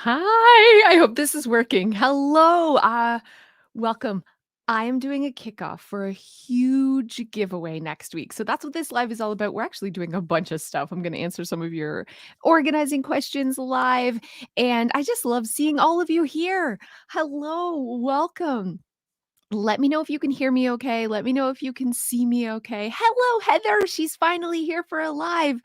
Hi, I hope this is working. Hello, welcome. I am doing a kickoff for a huge giveaway next week. So that's what this live is all about. We're actually doing a bunch of stuff. I'm going to answer some of your organizing questions live, and I just love seeing all of you here. Hello, welcome. Let me know if you can hear me okay. Let me know if you can see me okay. Hello, Heather. She's finally here for a live.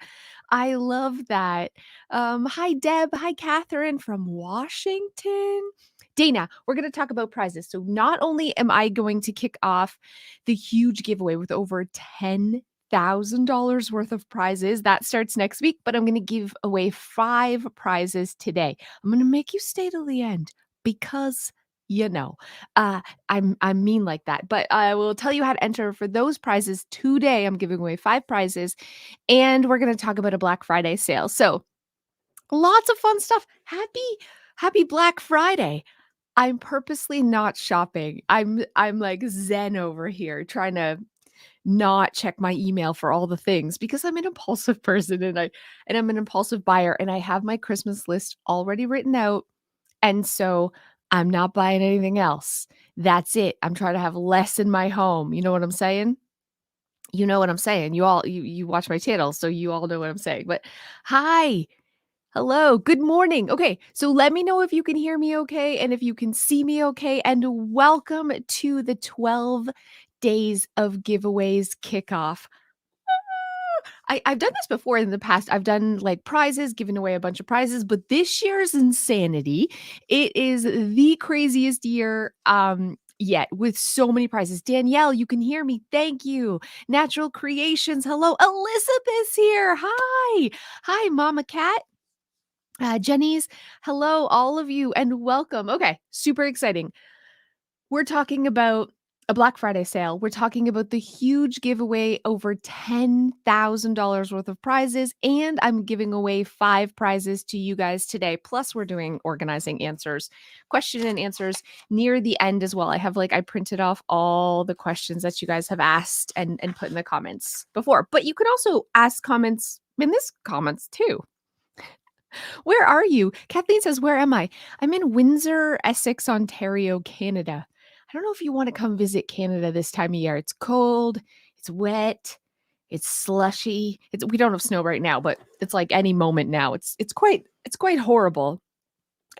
I love that. Hi, Deb. Hi, Catherine from Washington. Dana, we're going to talk about prizes. So, not only am I going to kick off the huge giveaway with over $10,000 worth of prizes, that starts next week, but I'm going to give away 5 prizes today. I'm going to make you stay till the end because you know. Uh, I'm mean like that, but I will tell you how to enter for those prizes today. I'm giving away 5 prizes, and we're gonna talk about a Black Friday sale. So, lots of fun stuff. Happy Black Friday. I'm purposely not shopping. I'm like zen over here trying to not check my email for all the things because I'm an impulsive person and I'm an impulsive buyer and I have my Christmas list already written out, and so I'm not buying anything else. That's it. I'm trying to have less in my home. You know what I'm saying? You know what I'm saying. You watch my channel, so you all know what I'm saying. But hi. Hello. Good morning. Okay, so let me know if you can hear me okay and if you can see me okay, and welcome to the 12 days of giveaways kickoff. I've done this before in the past. I've done like prizes, given away a bunch of prizes, but this year's insanity. It is the craziest year yet with so many prizes. Danielle, you can hear me. Thank you. Natural Creations. Hello. Elizabeth's here. Hi. Hi, Mama Cat. Jenny's. Hello, all of you, and welcome. Okay, super exciting. We're talking about a Black Friday sale. We're talking about the huge giveaway, over $10,000 worth of prizes, and I'm giving away 5 prizes to you guys today. Plus, we're doing organizing answers, question and answers near the end as well. I printed off all the questions that you guys have asked and put in the comments before. But you could also ask comments in this comments too. Where are you? Kathleen says, "Where am I?" I'm in Windsor, Essex, Ontario, Canada. I don't know if you want to come visit Canada this time of year. It's cold, it's wet, it's slushy. We don't have snow right now, but it's like any moment now. It's quite horrible.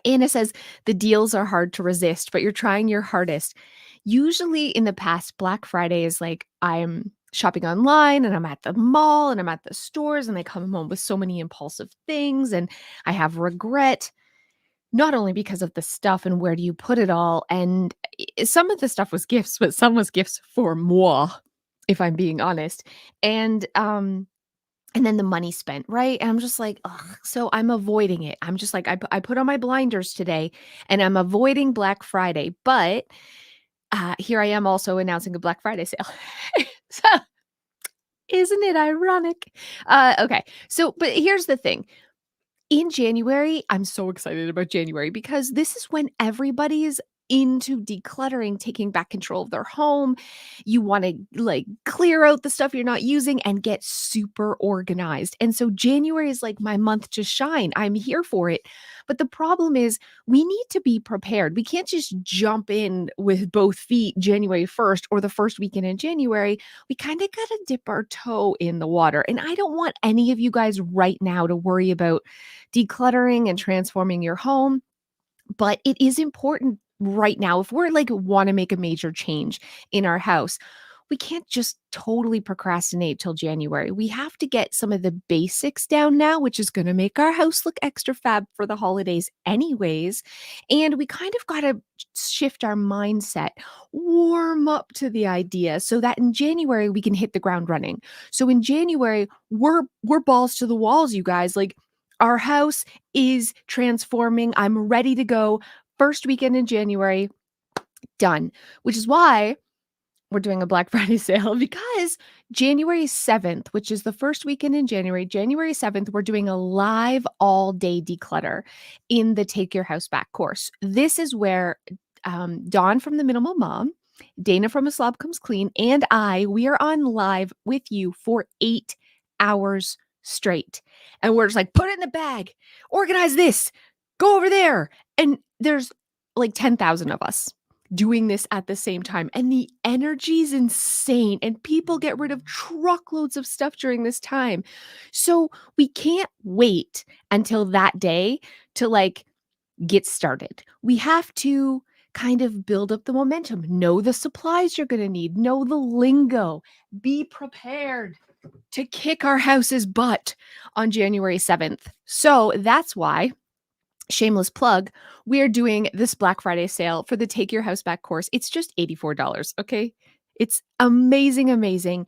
Anna says the deals are hard to resist, but you're trying your hardest. Usually in the past, Black Friday is like I'm shopping online and I'm at the mall and I'm at the stores and I come home with so many impulsive things and I have regret, not only because of the stuff and where do you put it all. And some of the stuff was gifts, but some was gifts for moi, if I'm being honest. And then the money spent, right? And I'm just like, ugh. So I'm avoiding it. I'm just like, I put on my blinders today and I'm avoiding Black Friday. But here I am also announcing a Black Friday sale. So isn't it ironic? Okay. So, but here's the thing. In January, I'm so excited about January because this is when everybody's into decluttering, taking back control of their home. You want to like clear out the stuff you're not using and get super organized. And so January is like my month to shine. I'm here for it. But the problem is we need to be prepared. We can't just jump in with both feet January 1st or the first weekend in January. We kind of got to dip our toe in the water. And I don't want any of you guys right now to worry about decluttering and transforming your home, but it is important right now if we're like want to make a major change in our house. We can't just totally procrastinate till January. We have to get some of the basics down now, which is going to make our house look extra fab for the holidays anyways. And we kind of got to shift our mindset, warm up to the idea so that in January we can hit the ground running. So in January, we're balls to the walls, you guys. Like our house is transforming. I'm ready to go. First weekend in January, done. Which is why we're doing a Black Friday sale because January 7th, which is the first weekend in January, January 7th, we're doing a live all day declutter in the Take Your House Back course. This is where Dawn from the Minimal Mom, Dana from A Slob Comes Clean, and we are on live with you for 8 hours straight. And we're just like, put it in the bag, organize this, Go over there. And there's like 10,000 of us doing this at the same time. And the energy's insane. And people get rid of truckloads of stuff during this time. So we can't wait until that day to like get started. We have to kind of build up the momentum, know the supplies you're going to need, know the lingo, be prepared to kick our house's butt on January 7th. So that's why, shameless plug, we're doing this Black Friday sale for the Take Your House Back course. It's just $84, okay? It's amazing, amazing.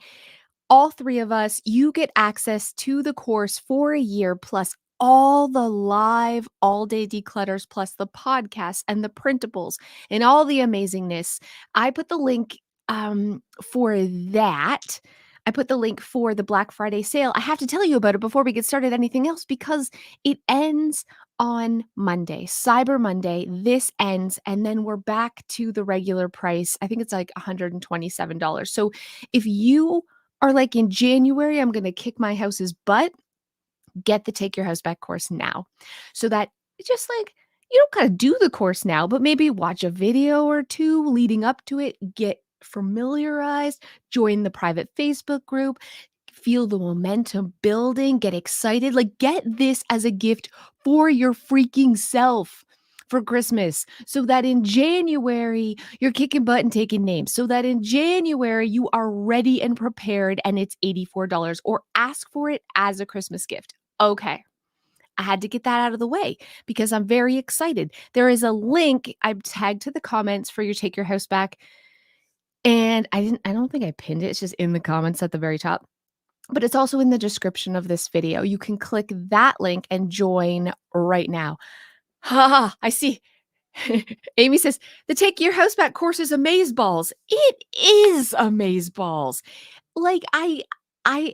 All three of us, you get access to the course for a year plus all the live all day declutters plus the podcasts and the printables and all the amazingness. I put the link for that. I put the link for the Black Friday sale. I have to tell you about it before we get started anything else because it ends on Monday, Cyber Monday. This ends and then we're back to the regular price. I think it's like $127. So if you are like in January, I'm going to kick my house's butt, get the Take Your House Back course now. So that it's just like, you don't got to do the course now, but maybe watch a video or two leading up to it, get familiarized, join the private Facebook group, feel the momentum building, get excited. Like, get this as a gift for your freaking self for Christmas so that in January you're kicking butt and taking names. So that in January you are ready and prepared and it's $84 or ask for it as a Christmas gift. Okay. I had to get that out of the way because I'm very excited. There is a link I've tagged to the comments for your Take Your House Back. And I don't think I pinned it. It's just in the comments at the very top. But it's also in the description of this video. You can click that link and join right now. Ha! I see. Amy says, the Take Your House Back course is amazeballs. It is amazeballs. Like I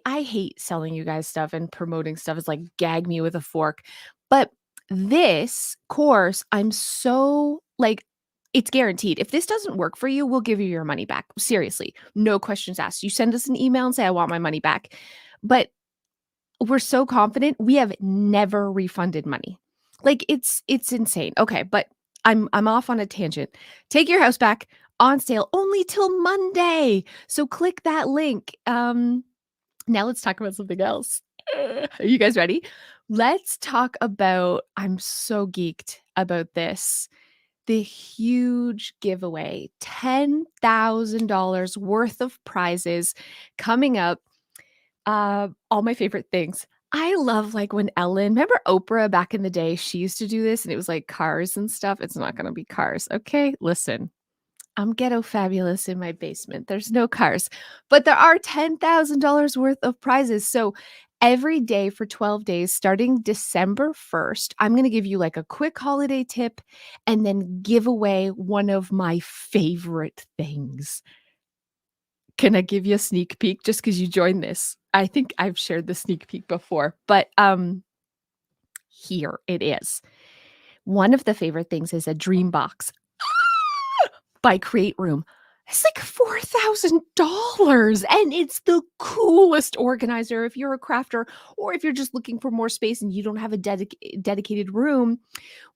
hate selling you guys stuff and promoting stuff. It's like gag me with a fork. But this course, I'm so like it's guaranteed. If this doesn't work for you, we'll give you your money back. Seriously. No questions asked. You send us an email and say I want my money back. But we're so confident we have never refunded money. Like it's insane. Okay, but I'm off on a tangent. Take Your House Back on sale only till Monday. So click that link. Now let's talk about something else. Are you guys ready? Let's talk about I'm so geeked about this. The huge giveaway, $10,000 worth of prizes coming up. All my favorite things. I love like when Ellen, remember Oprah back in the day? She used to do this and it was like cars and stuff. It's not going to be cars. Okay. Listen, I'm ghetto fabulous in my basement. There's no cars, but there are $10,000 worth of prizes. So every day for 12 days, starting December 1st, I'm going to give you like a quick holiday tip and then give away one of my favorite things. Can I give you a sneak peek just because you joined this? I think I've shared the sneak peek before, but here it is. One of the favorite things is a dream box by Create Room. It's like $4,000 and it's the coolest organizer if you're a crafter or if you're just looking for more space and you don't have a dedicated room.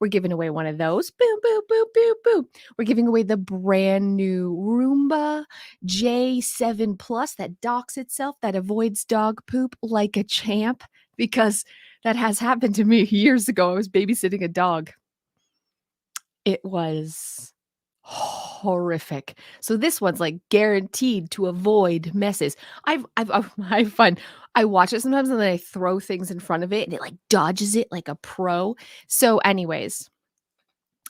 We're giving away one of those. Boom, boom, boom, boom, boom. We're giving away the brand new Roomba J7 Plus that docks itself, that avoids dog poop like a champ, because that has happened to me years ago. I was babysitting a dog. It was horrific. So this one's like guaranteed to avoid messes. I have fun. I watch it sometimes and then I throw things in front of it and it like dodges it like a pro. So anyways,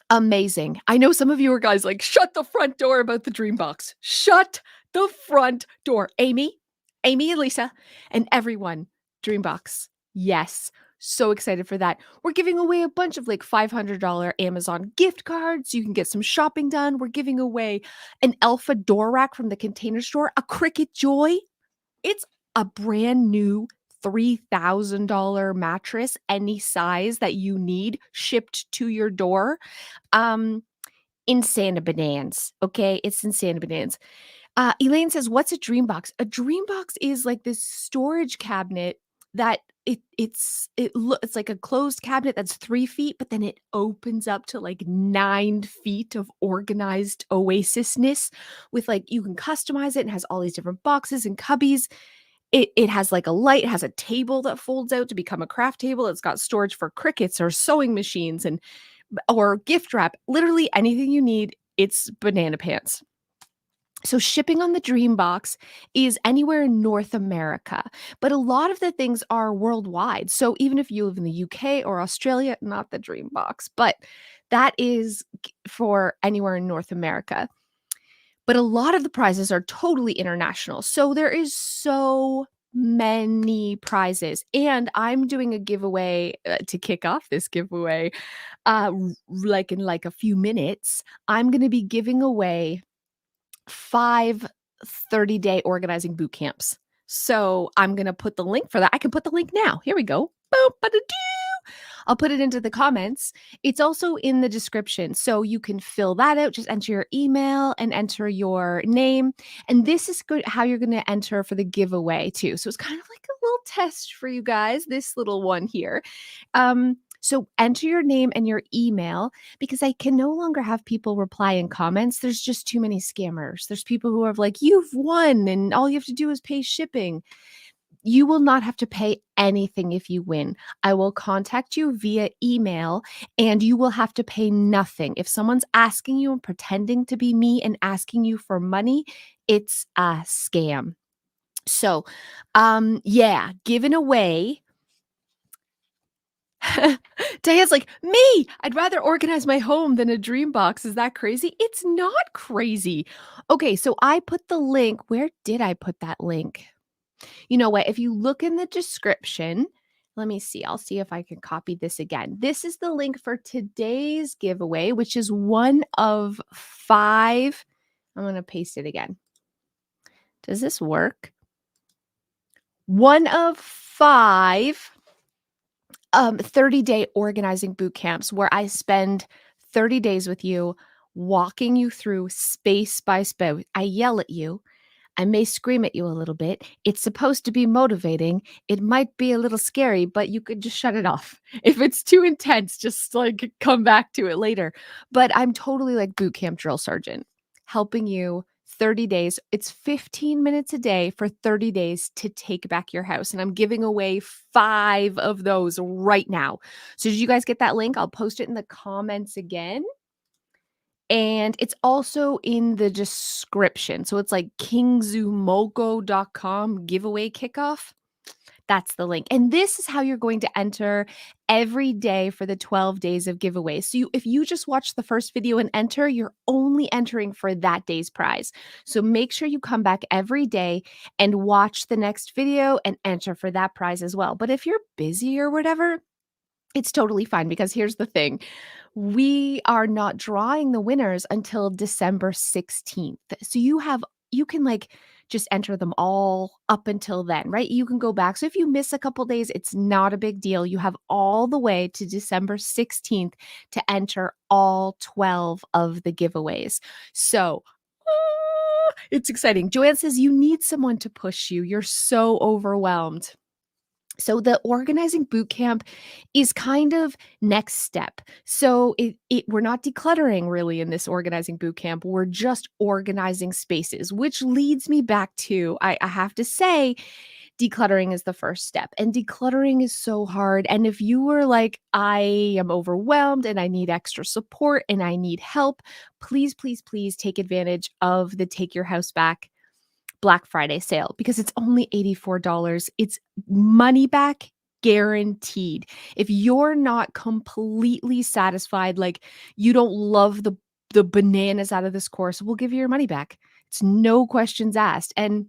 amazing. I know some of you are guys like, shut the front door about the dream box. Shut the front door. Amy and Lisa and everyone, dream box. Yes. So excited for that. We're giving away a bunch of like $500 Amazon gift cards. You can get some shopping done. We're giving away an Alpha door rack from the Container Store, a Cricket Joy. It's a brand new $3,000 mattress, any size that you need, shipped to your door. Insane bananas. Okay, it's insane bananas. Elaine says, "What's a dream box?" A dream box is like this storage cabinet that it's like a closed cabinet that's 3 feet, but then it opens up to, like, 9 feet of organized oasisness with, like you can customize it and has all these different boxes and cubbies. It has, like, a light, it has a table that folds out to become a craft table, it's got storage for crickets or sewing machines and or gift wrap, literally anything you need, it's banana pants. So shipping on the Dream Box is anywhere in North America, but a lot of the things are worldwide. So even if you live in the UK or Australia, not the Dream Box, but that is for anywhere in North America. But a lot of the prizes are totally international. So there is so many prizes. And I'm doing a giveaway to kick off this giveaway. Like in like a few minutes, I'm going to be giving away 5 30-day organizing boot camps. So I'm gonna put the link for that. I can put the link now. Here we go. Boop, ba-da-doo. I'll put it into the comments. It's also in the description, so you can fill that out. Just enter your email and enter your name. And this is good how you're gonna enter for the giveaway too. So it's kind of like a little test for you guys, this little one here. So enter your name and your email because I can no longer have people reply in comments. There's just too many scammers. There's people who are like, you've won and all you have to do is pay shipping. You will not have to pay anything if you win. I will contact you via email and you will have to pay nothing. If someone's asking you and pretending to be me and asking you for money, it's a scam. So, yeah, giving away Diane's like, "Me! I'd rather organize my home than a dream box. Is that crazy?" It's not crazy. Okay, so I put the link where did I put that link? You know what? If you look in the description, let me see. I'll see if I can copy this again. This is the link for today's giveaway, which is one of 5. I'm gonna paste it again. Does this work? One of 5 30-day organizing boot camps where I spend 30 days with you, walking you through space by space. I yell at you. I may scream at you a little bit. It's supposed to be motivating. It might be a little scary, but you could just shut it off. If it's too intense, just like come back to it later. But I'm totally like boot camp drill sergeant, helping you 30 days. It's 15 minutes a day for 30 days to take back your house. And I'm giving away 5 of those right now. So did you guys get that link? I'll post it in the comments again. And it's also in the description. So it's like kingzumoko.com giveaway kickoff. That's the link. And this is how you're going to enter every day for the 12 days of giveaways. So if you just watch the first video and enter, you're only entering for that day's prize. So make sure you come back every day and watch the next video and enter for that prize as well. But if you're busy or whatever, it's totally fine because here's the thing. We are not drawing the winners until December 16th. So you can like just enter them all up until then, right? You can go back. So if you miss a couple days, it's not a big deal. You have all the way to December 16th to enter all 12 of the giveaways. So it's exciting. Joanne says you need someone to push you. You're so overwhelmed. So the organizing boot camp is kind of next step. So we're not decluttering really in this organizing boot camp. We're just organizing spaces, which leads me back to I have to say decluttering is the first step. And decluttering is so hard. And if you were like, I am overwhelmed and I need extra support and I need help, please, please, please take advantage of the Take Your House Back Black Friday sale because it's only $84. It's money back guaranteed. If you're not completely satisfied, like you don't love the bananas out of this course, we'll give you your money back. It's no questions asked. And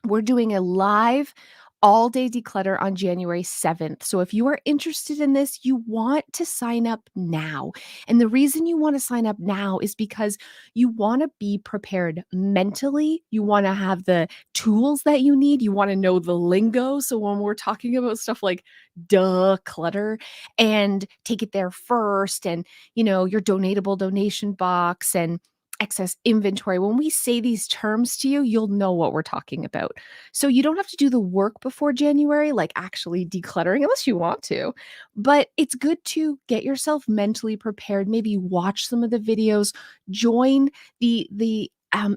we're doing a live all day declutter on January 7th. So if you are interested in this, you want to sign up now. And the reason you want to sign up now is because you want to be prepared mentally. You want to have the tools that you need. You want to know the lingo. So when we're talking about stuff like declutter and take it there first and, your donatable donation box and excess inventory. When we say these terms to you, you'll know what we're talking about. So you don't have to do the work before January, like actually decluttering, unless you want to. But it's good to get yourself mentally prepared. Maybe watch some of the videos, join the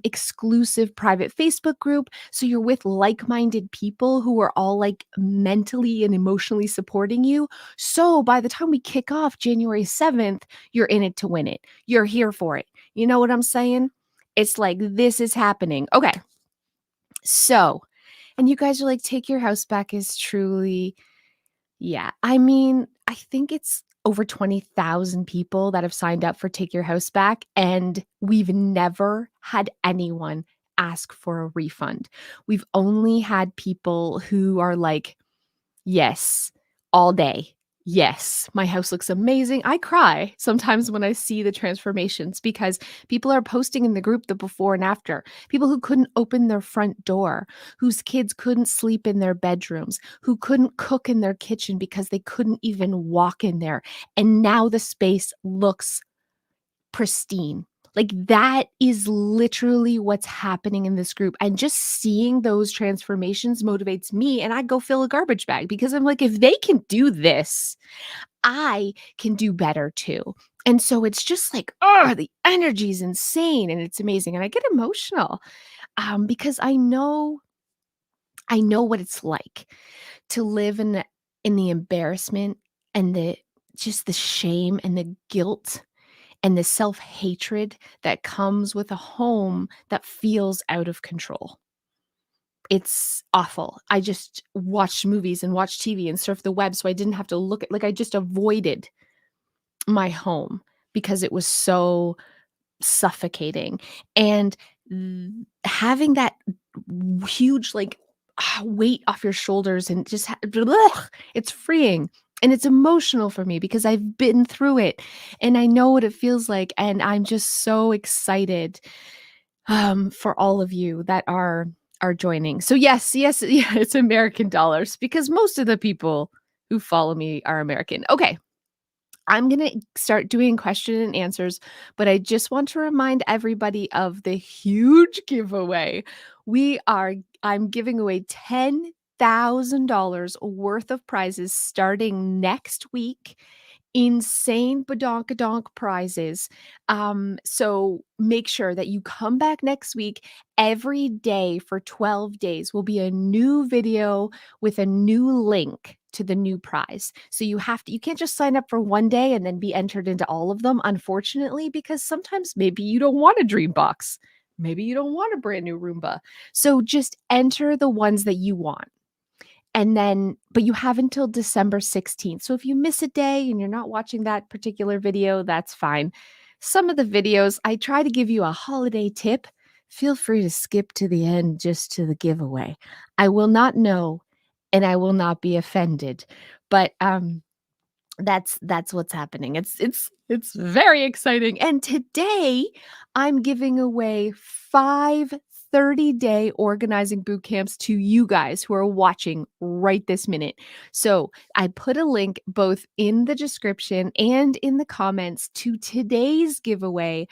exclusive private Facebook group. So you're with like minded people who are all like mentally and emotionally supporting you. So by the time we kick off January 7th, you're in it to win it. You're here for it. You know what I'm saying? It's like, this is happening. Okay. So, and you guys are like, take your house back is truly, yeah. I mean, I think it's over 20,000 people that have signed up for Take Your House Back, and we've never had anyone ask for a refund. We've only had people who are like, yes, all day. Yes, my house looks amazing. I cry sometimes when I see the transformations because people are posting in the group the before and after. People who couldn't open their front door, whose kids couldn't sleep in their bedrooms, who couldn't cook in their kitchen because they couldn't even walk in there. And now the space looks pristine. Like, that is literally what's happening in this group, and just seeing those transformations motivates me, and I go fill a garbage bag because I'm like, if they can do this, I can do better too. And so it's just like, oh, the energy is insane and it's amazing, and I get emotional, because I know what it's like to live in the embarrassment and the just the shame and the guilt and the self-hatred that comes with a home that feels out of control. It's awful. I just watched movies and watched TV and surfed the web so I didn't have to look at, like, I just avoided my home because it was so suffocating. And having that huge, like, weight off your shoulders and just it's freeing, and it's emotional for me because I've been through it and I know what it feels like, and I'm just so excited for all of you that are joining. So yes, yes, yeah, it's American dollars because most of the people who follow me are American. Okay, I'm going to start doing question and answers, but I just want to remind everybody of the huge giveaway. I'm giving away $10,000 worth of prizes starting next week. Insane badonkadonk prizes. So make sure that you come back next week. Every day for 12 days will be a new video with a new link to the new prize. So you can't just sign up for one day and then be entered into all of them, unfortunately, because sometimes maybe you don't want a dream box. Maybe you don't want a brand new Roomba. So just enter the ones that you want. And then, but you have until December 16th. So if you miss a day and you're not watching that particular video, that's fine. Some of the videos, I try to give you a holiday tip. Feel free to skip to the end just to the giveaway. I will not know and I will not be offended. But that's what's happening. It's very exciting. And today I'm giving away 5 30-day organizing boot camps to you guys who are watching right this minute. So I put a link both in the description and in the comments to today's giveaway.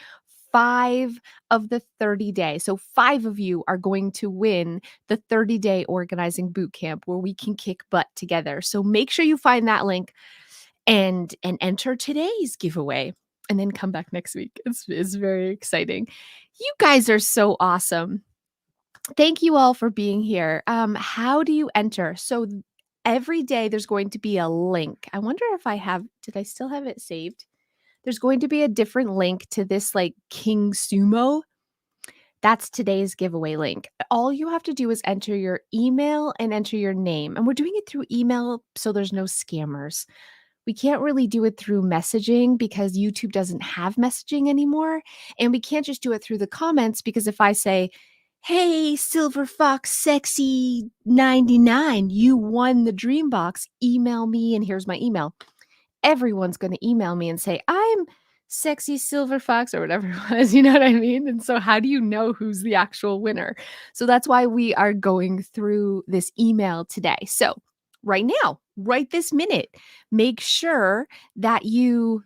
5 of the 30 day. So 5 of you are going to win the 30-day organizing boot camp where we can kick butt together. So make sure you find that link and enter today's giveaway and then come back next week. It's very exciting. You guys are so awesome. Thank you all for being here. How do you enter? So every day there's going to be a link. I wonder if did I still have it saved? There's going to be a different link to this, like, King Sumo. That's today's giveaway link. All you have to do is enter your email and enter your name. And we're doing it through email so there's no scammers. We can't really do it through messaging because YouTube doesn't have messaging anymore. And we can't just do it through the comments because if I say, hey, Silver Fox Sexy 99, you won the dream box, email me and here's my email. Everyone's going to email me and say, I'm Sexy Silver Fox or whatever it was, you know what I mean? And so how do you know who's the actual winner? So that's why we are going through this email today. So right now, right this minute, make sure that you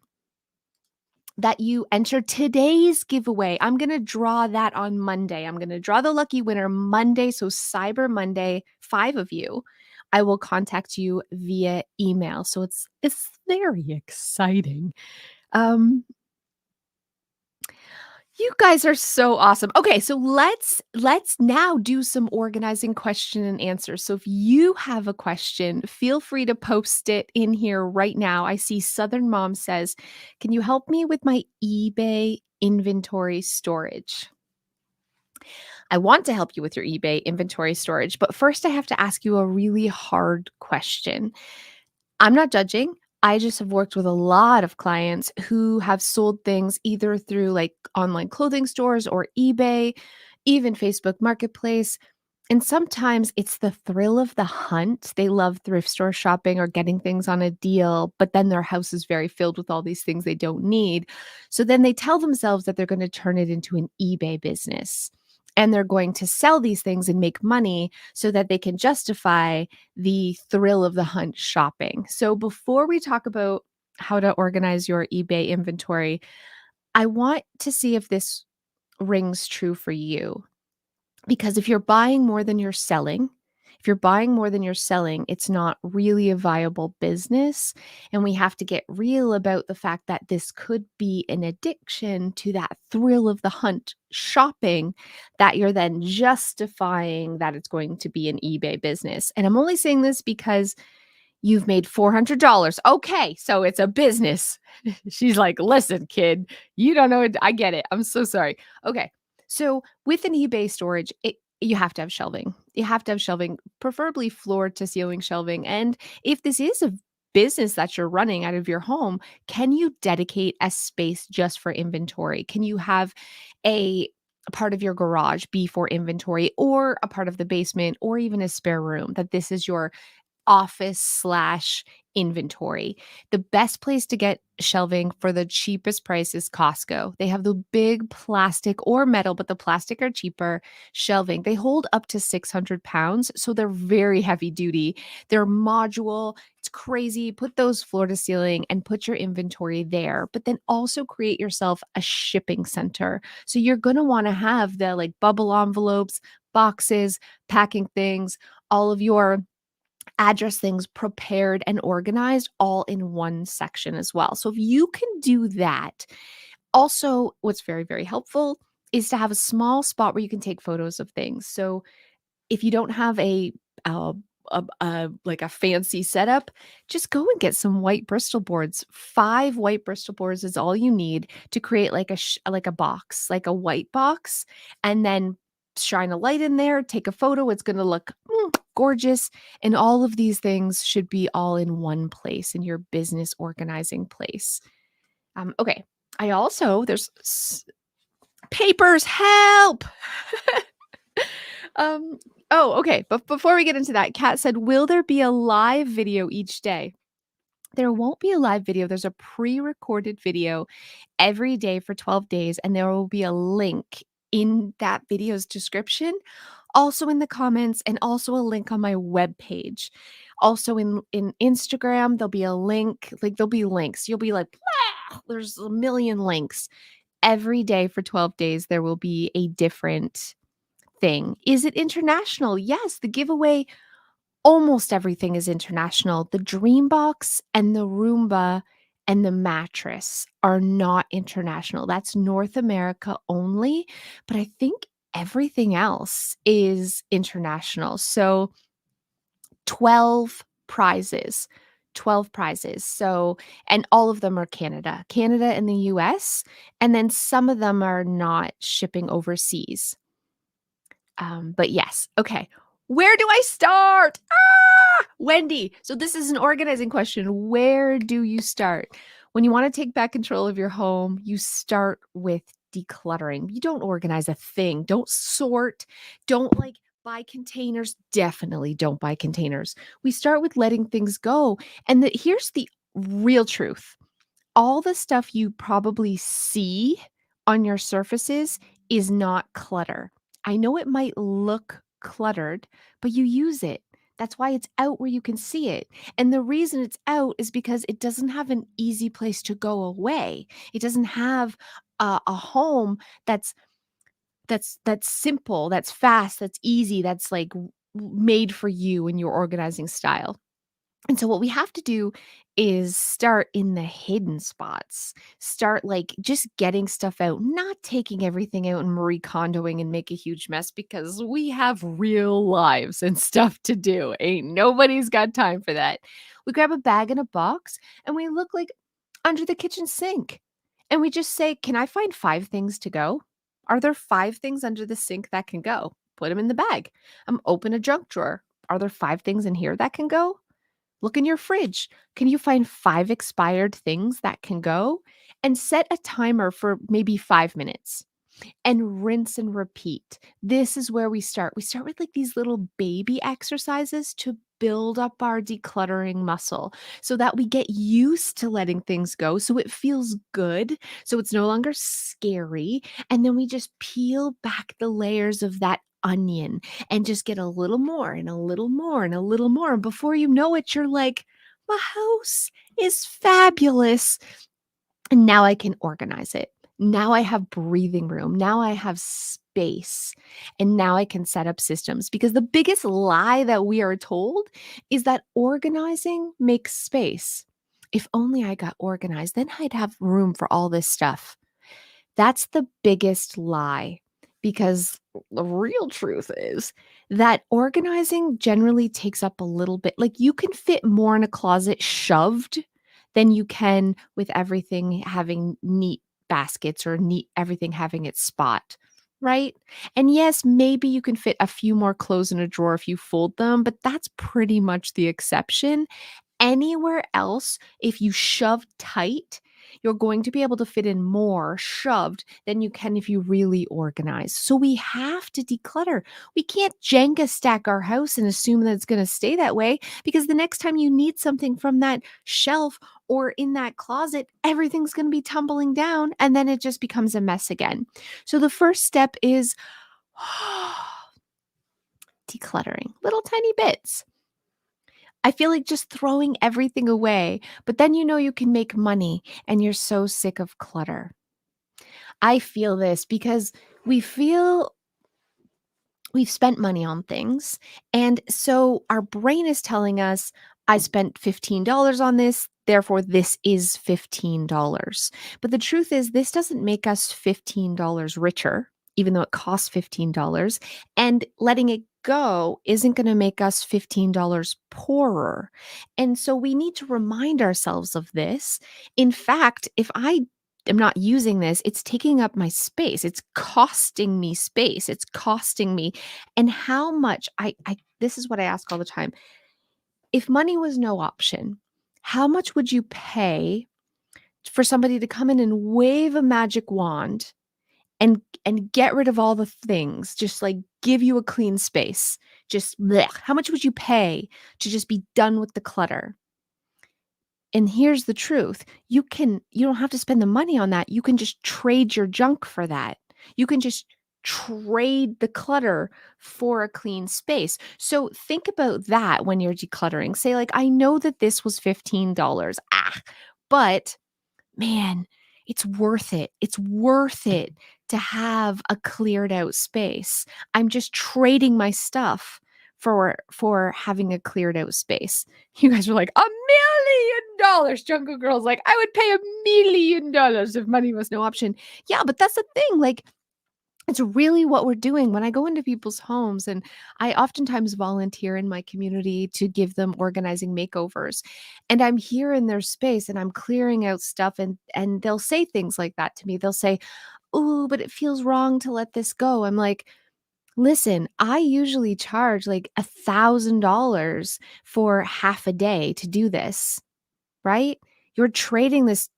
that you enter today's giveaway. I'm going to draw that on Monday. I'm going to draw the lucky winner Monday. So, Cyber Monday, 5 of you. I will contact you via email. So it's very exciting. Um, you guys are so awesome. Okay, so let's now do some organizing question and answers. So if you have a question, feel free to post it in here right now. I see Southern Mom says, "Can you help me with my eBay inventory storage?" I want to help you with your eBay inventory storage, but first I have to ask you a really hard question. I'm not judging. I just have worked with a lot of clients who have sold things either through like online clothing stores or eBay, even Facebook Marketplace. And sometimes it's the thrill of the hunt. They love thrift store shopping or getting things on a deal, but then their house is very filled with all these things they don't need. So then they tell themselves that they're going to turn it into an eBay business. And they're going to sell these things and make money so that they can justify the thrill of the hunt shopping. So before we talk about how to organize your eBay inventory, I want to see if this rings true for you. Because if you're buying more than you're selling, if you're buying more than you're selling, it's not really a viable business. And we have to get real about the fact that this could be an addiction to that thrill of the hunt shopping that you're then justifying that it's going to be an eBay business. And I'm only saying this because you've made $400. Okay, so it's a business. She's like, "Listen, kid, you don't know it. I get it. I'm so sorry." Okay. So with an eBay storage, you have to have shelving. You have to have shelving, preferably floor to ceiling shelving. And if this is a business that you're running out of your home, can you dedicate a space just for inventory? Can you have a part of your garage be for inventory, or a part of the basement, or even a spare room that this is your office slash inventory? The best place to get shelving for the cheapest price is Costco. They have the big plastic or metal, but the plastic are cheaper shelving. They hold up to 600 pounds, so they're very heavy duty. They're modular. It's crazy. Put those floor to ceiling and put your inventory there, but then also create yourself a shipping center. So you're going to want to have the like bubble envelopes, boxes, packing things, all of your address things prepared and organized all in one section as well. So if you can do that, also what's very, very helpful is to have a small spot where you can take photos of things. So if you don't have uh, like a fancy setup, just go and get some white Bristol boards. 5 white Bristol boards is all you need to create like like a box, like a white box, and then shine a light in there, take a photo. It's going to look gorgeous, and all of these things should be all in one place in your business organizing place. Okay. I also papers help. Um, oh, okay. But before we get into that, Kat said, "Will there be a live video each day?" There won't be a live video. There's a pre-recorded video every day for 12 days, and there will be a link in that video's description, also in the comments, and also a link on my webpage. Also in Instagram, there'll be a link. Like there'll be links. You'll be like, "Wow, there's a million links." Every day for 12 days, there will be a different thing. Is it international? Yes, the giveaway, almost everything is international. The Dream Box and the Roomba and the mattress are not international. That's North America only, but I think everything else is international. So 12 prizes. 12 prizes. So, and all of them are Canada, Canada and the US, and then some of them are not shipping overseas. But yes. Okay. Where do I start? Wendy. So this is an organizing question. Where do you start? When you want to take back control of your home, you start with decluttering. You don't organize a thing. Don't sort. Don't like buy containers. Definitely don't buy containers. We start with letting things go. And here's the real truth. All the stuff you probably see on your surfaces is not clutter. I know it might look cluttered, but you use it. That's why it's out where you can see it. And the reason it's out is because it doesn't have an easy place to go away. It doesn't have a home that's that's simple, that's fast, that's easy, that's like made for you and your organizing style. And so what we have to do is start in the hidden spots. Start like just getting stuff out, not taking everything out and Marie Kondoing and make a huge mess because we have real lives and stuff to do. Ain't nobody's got time for that. We grab a bag and a box and we look like under the kitchen sink. And we just say, "Can I find 5 things to go? Are there 5 things under the sink that can go?" Put them in the bag. Open a junk drawer. Are there 5 things in here that can go? Look in your fridge. Can you find 5 expired things that can go? And set a timer for maybe 5 minutes and rinse and repeat. This is where we start. We start with like these little baby exercises to build up our decluttering muscle so that we get used to letting things go. So it feels good. So it's no longer scary. And then we just peel back the layers of that onion and just get a little more and a little more and a little more. And before you know it, you're like, my house is fabulous. And now I can organize it. Now I have breathing room. Now I have space. And now I can set up systems because the biggest lie that we are told is that organizing makes space. If only I got organized, then I'd have room for all this stuff. That's the biggest lie because the real truth is that organizing generally takes up a little bit. Like you can fit more in a closet shoved than you can with everything having neat baskets or neat everything having its spot. Right. And yes, maybe you can fit a few more clothes in a drawer if you fold them, but that's pretty much the exception. Anywhere else, if you shove tight, you're going to be able to fit in more shoved than you can if you really organize. So we have to declutter. We can't Jenga stack our house and assume that it's going to stay that way because the next time you need something from that shelf or in that closet, everything's going to be tumbling down and then it just becomes a mess again. So the first step is decluttering little tiny bits. I feel like just throwing everything away, but then you know you can make money and you're so sick of clutter. I feel this because we feel we've spent money on things. And so our brain is telling us, I spent $15 on this, therefore this is $15. But the truth is, this doesn't make us $15 richer, even though it costs $15. And letting it go isn't going to make us $15 poorer. And so we need to remind ourselves of this. In fact, if I am not using this, it's taking up my space. It's costing me space. It's costing me. And how much I this is what I ask all the time. If money was no option, how much would you pay for somebody to come in and wave a magic wand and get rid of all the things, just like give you a clean space? Just blech. How much would you pay to just be done with the clutter? And here's the truth. You don't have to spend the money on that. You can just trade your junk for that. You can just trade the clutter for a clean space. So think about that when you're decluttering. Say like, I know that this was $15. But man, it's worth it. It's worth it to have a cleared out space. I'm just trading my stuff for having a cleared out space. You guys are like, $1,000,000. Jungle Girl's like, I would pay $1,000,000 if money was no option. Yeah, but that's the thing. Like, it's really what we're doing when I go into people's homes, and I oftentimes volunteer in my community to give them organizing makeovers. And I'm here in their space and I'm clearing out stuff and they'll say things like that to me. They'll say, "Ooh, but it feels wrong to let this go." I'm like, "Listen, I usually charge like $1,000 for half a day to do this." Right? You're trading this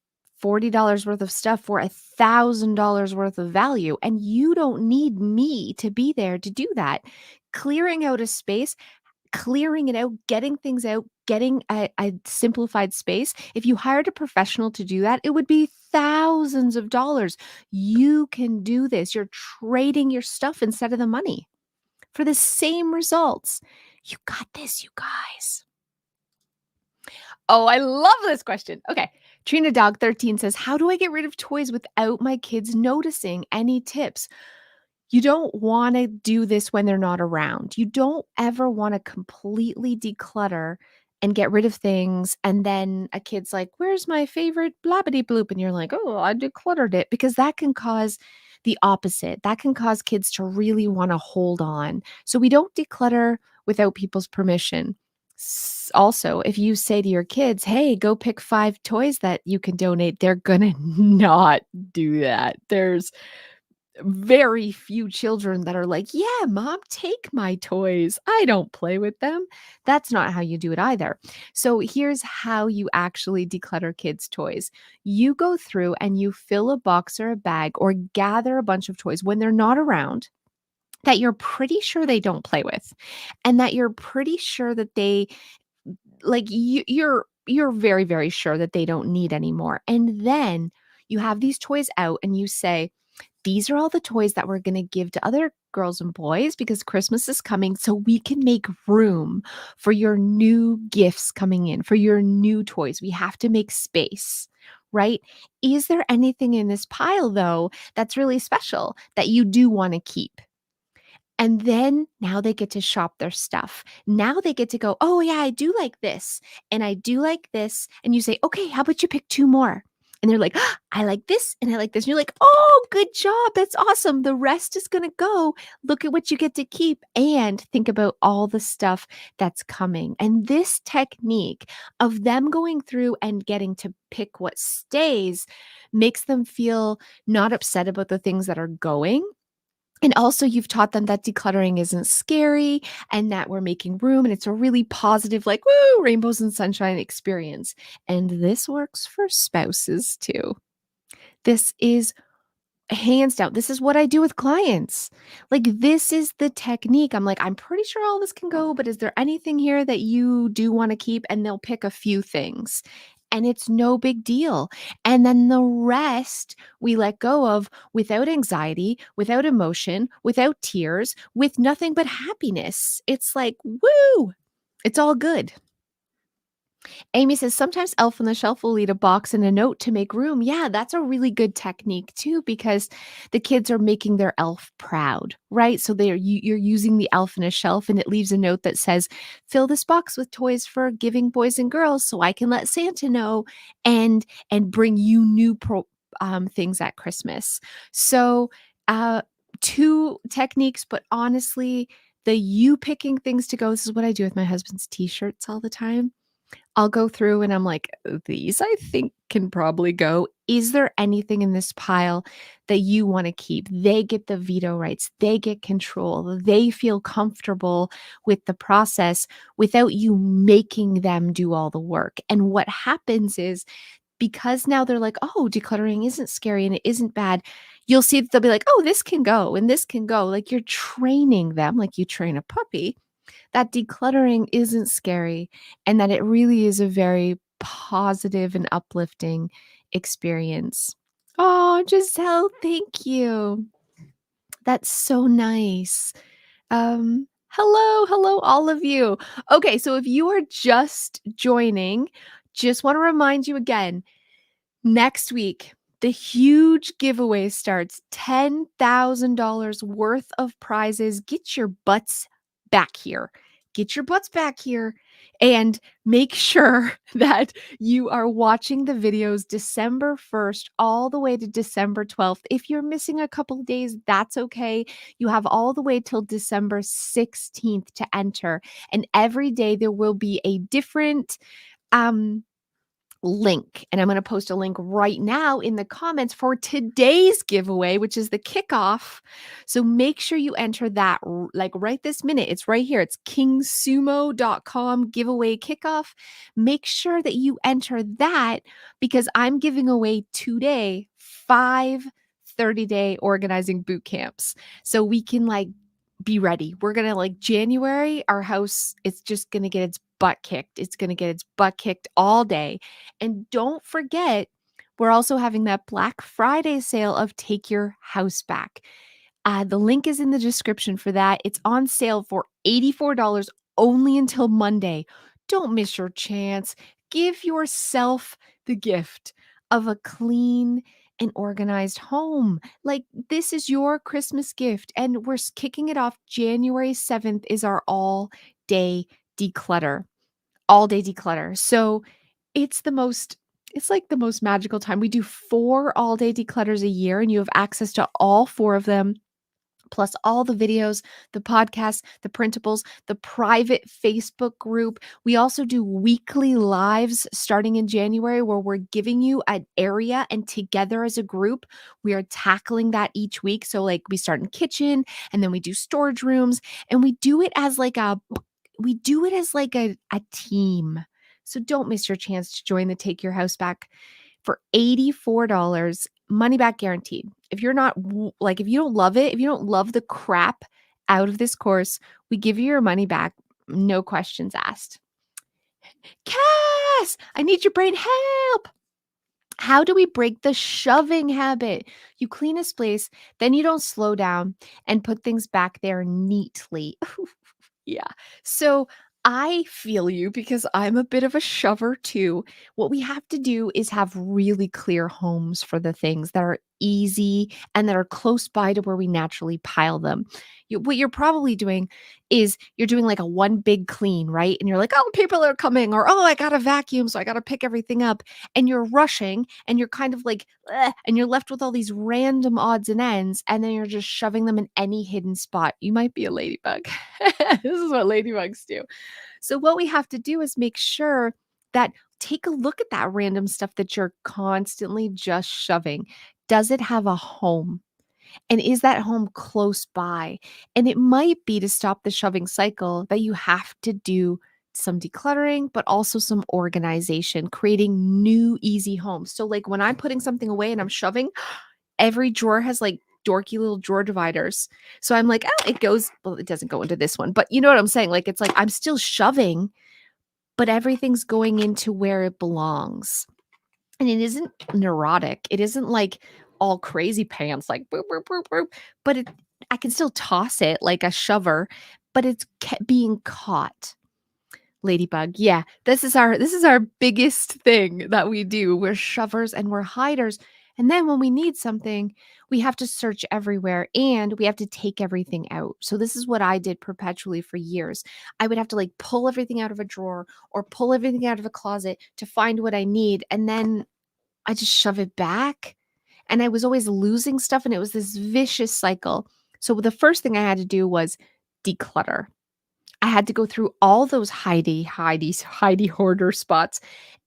$40 worth of stuff for $1,000 worth of value, and you don't need me to be there to do that. Clearing out a space, clearing it out, getting things out, getting a simplified space. If you hired a professional to do that, it would be thousands of dollars. You can do this. You're trading your stuff instead of the money for the same results. You got this, you guys. Oh, I love this question. Okay. Trina Dog 13 says, "How do I get rid of toys without my kids noticing? Any tips?" You don't wanna do this when they're not around. You don't ever wanna completely declutter and get rid of things, and then a kid's like, "Where's my favorite blabbity bloop?" And you're like, "Oh, I decluttered it," because that can cause the opposite. That can cause kids to really wanna hold on. So we don't declutter without people's permission. Also, if you say to your kids, "Hey, go pick 5 toys that you can donate," they're gonna not do that. There's very few children that are like, "Yeah, mom, take my toys. I don't play with them." That's not how you do it either. So here's how you actually declutter kids' toys. You go through and you fill a box or a bag or gather a bunch of toys when they're not around that you're pretty sure they don't play with and that you're pretty sure that they like you're very, very sure that they don't need anymore. And then you have these toys out and you say, "These are all the toys that we're gonna give to other girls and boys because Christmas is coming, so we can make room for your new gifts coming in, for your new toys. We have to make space." Right? Is there anything in this pile, though, that's really special that you do wanna keep? And then now they get to shop their stuff. Now they get to go, "Oh, yeah, I do like this, and I do like this." And you say, "Okay, how about you pick 2 more?" And they're like, "Ah, I like this, and I like this." And you're like, "Oh, good job. That's awesome. The rest is gonna go. Look at what you get to keep." And think about all the stuff that's coming. And this technique of them going through and getting to pick what stays makes them feel not upset about the things that are going, and also, you've taught them that decluttering isn't scary and that we're making room and it's a really positive, like, woo, rainbows and sunshine experience. And this works for spouses too. This is hands down, this is what I do with clients. Like, this is the technique. I'm like, "I'm pretty sure all this can go, but is there anything here that you do wanna keep?" And they'll pick a few things, and it's no big deal. And then the rest we let go of without anxiety, without emotion, without tears, with nothing but happiness. It's like, woo! It's all good. Amy says, "Sometimes Elf on the Shelf will leave a box and a note to make room." Yeah, that's a really good technique too, because the kids are making their elf proud, right? So you're using the elf on a shelf and it leaves a note that says, "Fill this box with toys for giving boys and girls so I can let Santa know and bring you new things at Christmas." So, uh, 2 techniques, but honestly, the you picking things to go, this is what I do with my husband's t-shirts all the time. I'll go through and I'm like, "These I think can probably go. Is there anything in this pile that you wanna keep?" They get the veto rights. They get control. They feel comfortable with the process without you making them do all the work. And what happens is because now they're like, "Oh, decluttering isn't scary and it isn't bad," you'll see that they'll be like, "Oh, this can go and this can go." Like, you're training them like you train a puppy that decluttering isn't scary and that it really is a very positive and uplifting experience. Oh, Giselle, thank you. That's so nice. Hello, all of you. Okay, so if you are just joining, just want to remind you again, next week, the huge giveaway starts. $10,000 worth of prizes. Get your butts back here. Get your butts back here and make sure that you are watching the videos December 1st all the way to December 12th. If you're missing a couple of days, that's okay. You have all the way till December 16th to enter. And every day there will be a different um link, and I'm going to post a link right now in the comments for today's giveaway, which is the kickoff. So make sure you enter that like right this minute. It's right here. It's kingsumo.com giveaway kickoff. Make sure that you enter that because I'm giving away today 5 30-day organizing boot camps. So we can like be ready. We're going to like January, our house, it's just going to get its butt kicked. It's going to get its butt kicked all day. And don't forget, we're also having that Black Friday sale of Take Your House Back. The link is in the description for that. It's on sale for $84 only until Monday. Don't miss your chance. Give yourself the gift of a clean and organized home. Like, this is your Christmas gift, and we're kicking it off. January 7th is our all-day declutter. All-day declutter. So, it's like the most magical time. We do 4 all-day declutters a year, and you have access to all 4 of them, plus all the videos, the podcasts, the printables, the private Facebook group. We also do weekly lives starting in January where we're giving you an area, and together as a group, we are tackling that each week. So, like, we start in kitchen, and then we do storage rooms, and we do it as like a team. So don't miss your chance to join the Take Your House Back for $84, money back guaranteed. If you're not if you don't love it, if you don't love the crap out of this course, we give you your money back, no questions asked. Cass, I need your brain help. How do we break the shoving habit? You clean a space, then you don't slow down and put things back there neatly. Yeah. So I feel you because I'm a bit of a shover too. What we have to do is have really clear homes for the things that are easy and that are close by to where we naturally pile them. What you're probably doing is you're doing like a one big clean, right? And you're like, oh, people are coming, or oh, I got to vacuum, so I got to pick everything up. And you're rushing and you're kind of like, "Ugh," and you're left with all these random odds and ends, and then you're just shoving them in any hidden spot. You might be a ladybug. This is what ladybugs do. So, what we have to do is make sure that take a look at that random stuff that you're constantly just shoving. Does it have a home? And is that home close by? And it might be to stop the shoving cycle that you have to do some decluttering, but also some organization, creating new easy homes. So, like when I'm putting something away and I'm shoving, every drawer has like dorky little drawer dividers. So I'm like, oh, it goes, well, it doesn't go into this one, but you know what I'm saying? Like, it's like I'm still shoving, but everything's going into where it belongs. And it isn't neurotic. It isn't like all crazy pants, like boop, boop, boop, boop, but I can still toss it like a shover, but it's being caught. Ladybug. Yeah, this is our biggest thing that we do. We're shovers and we're hiders. And then when we need something, we have to search everywhere and we have to take everything out. So this is what I did perpetually for years. I would have to like pull everything out of a drawer or pull everything out of a closet to find what I need, and then I just shove it back. And I was always losing stuff, and it was this vicious cycle. So the first thing I had to do was declutter. I had to go through all those hidey hoarder spots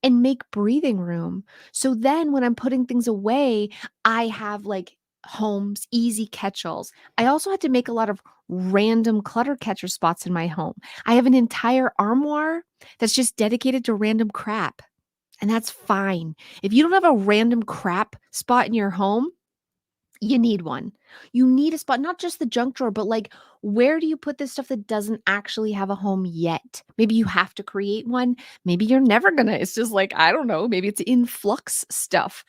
and make breathing room. So then when I'm putting things away, I have like homes, easy catch-alls. I also had to make a lot of random clutter catcher spots in my home. I have an entire armoire that's just dedicated to random crap. And that's fine. If you don't have a random crap spot in your home, you need one. You need a spot, not just the junk drawer, but like, where do you put this stuff that doesn't actually have a home yet? Maybe you have to create one. Maybe you're never gonna. It's just like, I don't know. Maybe it's in flux stuff.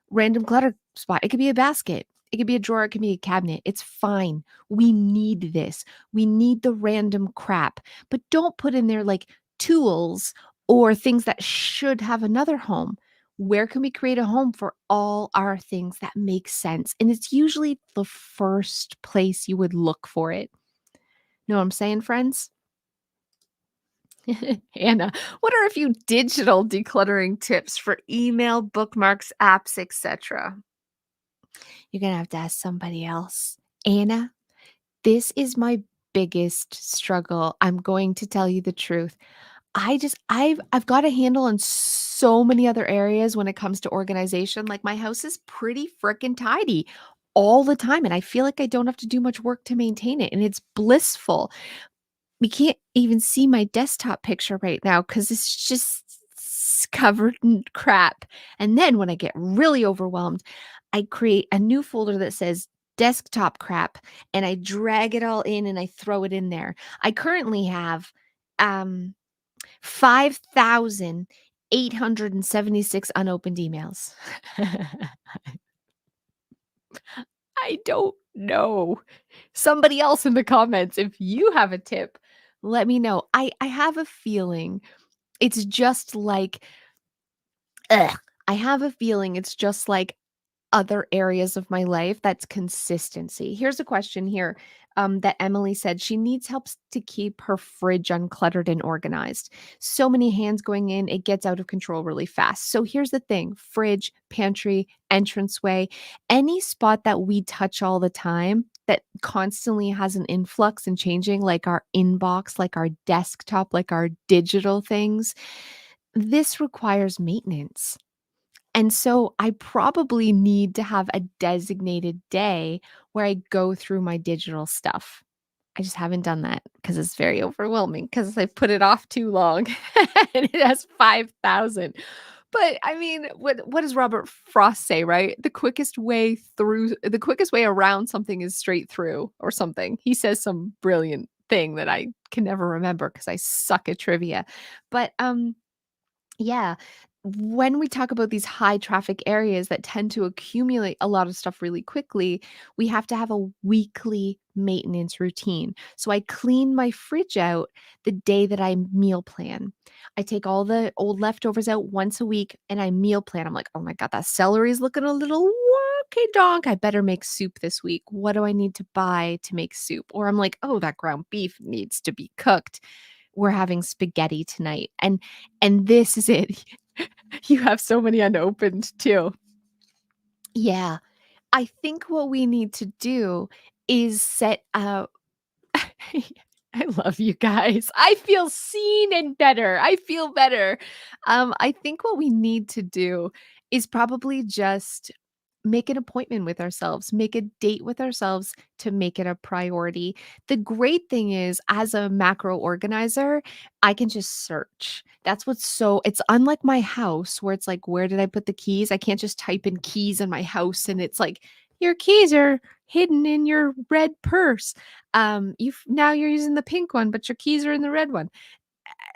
Random clutter spot. It could be a basket. It could be a drawer. It could be a cabinet. It's fine. We need this. We need the random crap, but don't put in there like tools or things that should have another home. Where can we create a home for all our things that make sense? And it's usually the first place you would look for it. Know what I'm saying, friends? Anna, what are a few digital decluttering tips for email, bookmarks, apps, etc.? You're going to have to ask somebody else. Anna, this is my biggest struggle. I'm going to tell you the truth. I've got a handle on so many other areas when it comes to organization. Like, my house is pretty freaking tidy all the time, and I feel like I don't have to do much work to maintain it, and it's blissful. We can't even see my desktop picture right now because it's just covered in crap. And then when I get really overwhelmed, I create a new folder that says desktop crap, and I drag it all in and I throw it in there. I currently have 5,876 unopened emails. I don't know. Somebody else in the comments, if you have a tip Let me know. I have a feeling it's just like ugh, I have a feeling it's just like other areas of my life, that's consistency. Here's a question here that Emily said she needs to keep her fridge uncluttered and organized. So many hands going in, it gets out of control really fast. So here's the thing: fridge, pantry, entranceway, any spot that we touch all the time that constantly has an influx and changing, like our inbox, like our desktop, like our digital things, this requires maintenance. And so I probably need to have a designated day where I go through my digital stuff. I just haven't done that because it's very overwhelming because I put it off too long and it has 5,000. But I mean, what does Robert Frost say, right? The quickest way around something is straight through or something. He says some brilliant thing that I can never remember because I suck at trivia. But yeah. When we talk about these high traffic areas that tend to accumulate a lot of stuff really quickly, we have to have a weekly maintenance routine. So I clean my fridge out the day that I meal plan. I take all the old leftovers out once a week and I meal plan. I'm like, oh my God, that celery is looking a little wonky donk. I better make soup this week. What do I need to buy to make soup? Or I'm like, oh, that ground beef needs to be cooked. We're having spaghetti tonight. And this is it. You have so many unopened too. Yeah. I think what we need to do is set out I love you guys. I feel seen and better. I feel better. I think what we need to do is probably just make an appointment with ourselves, make a date with ourselves to make it a priority. The great thing is, as a macro organizer, I can just search. It's unlike my house where it's like, where did I put the keys? I can't just type in keys in my house and it's like, your keys are hidden in your red purse. Now you're using the pink one, but your keys are in the red one.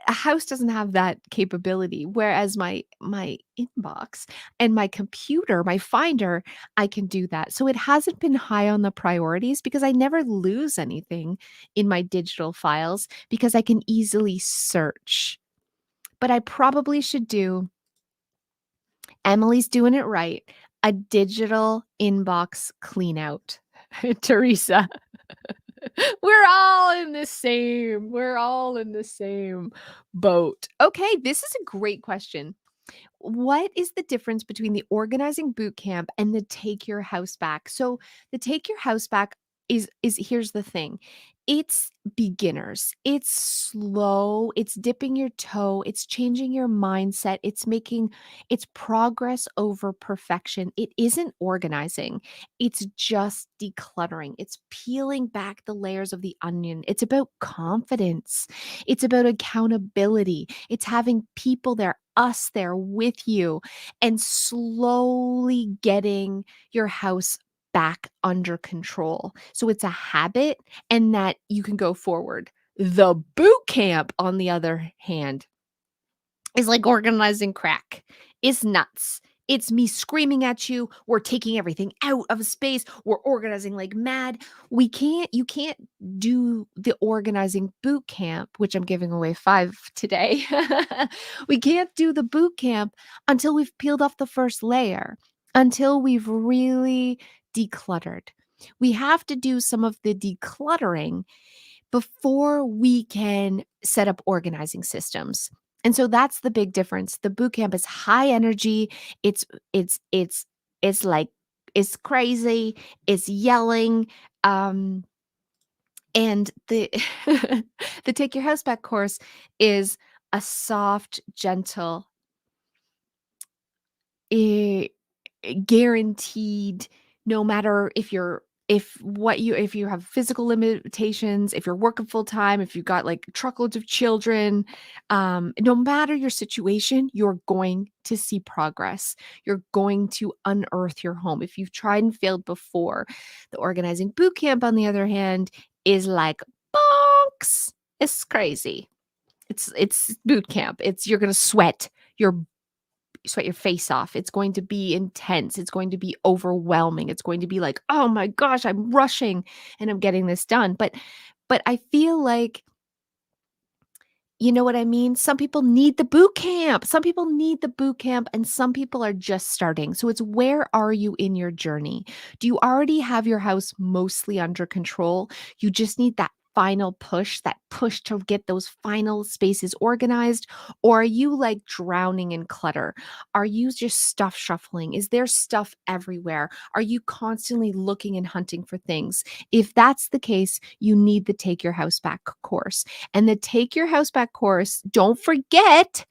A house doesn't have that capability, whereas my inbox and my computer, my Finder, I can do that. So it hasn't been high on the priorities because I never lose anything in my digital files because I can easily search. But I probably should do Emily's doing it right, a digital inbox clean out. Teresa. We're all in the same boat. Okay, this is a great question. What is the difference between the organizing boot camp and the take your house back? So, the take your house back is here's the thing. It's beginners. It's slow, it's dipping your toe, it's changing your mindset, it's progress over perfection. It isn't organizing. It's just decluttering. It's peeling back the layers of the onion. It's about confidence. It's about accountability. It's having people there, us there with you, and slowly getting your house back under control. So it's a habit and that you can go forward. The boot camp, on the other hand, is like organizing crack. It's nuts. It's me screaming at you. We're taking everything out of a space. We're organizing like mad. You can't do the organizing boot camp, which I'm giving away 5 today. We can't do the boot camp until we've peeled off the first layer, until we've really decluttered. We have to do some of the decluttering before we can set up organizing systems. And so that's the big difference. The boot camp is high energy. It's it's it's it's like it's crazy. It's yelling. Um and the the Take Your House Back course is a soft, gentle, eh, guaranteed, no matter if you have physical limitations, if you're working full time, if you've got like truckloads of children, no matter your situation, you're going to see progress. You're going to unearth your home. If you've tried and failed before, the organizing boot camp, on the other hand, is like bonks. It's crazy. It's boot camp. You're gonna sweat your face off. It's going to be intense. It's going to be overwhelming. It's going to be like, "Oh my gosh, I'm rushing and I'm getting this done." But I feel like You know what I mean? Some people need the boot camp. Some people need the boot camp, and some people are just starting. So it's where are you in your journey? Do you already have your house mostly under control? You just need that push to get those final spaces organized? Or are you like drowning in clutter? Are you just stuff shuffling? Is there stuff everywhere? Are you constantly looking and hunting for things? If that's the case, you need the Take Your House Back course. And the Take Your House Back course, don't forget,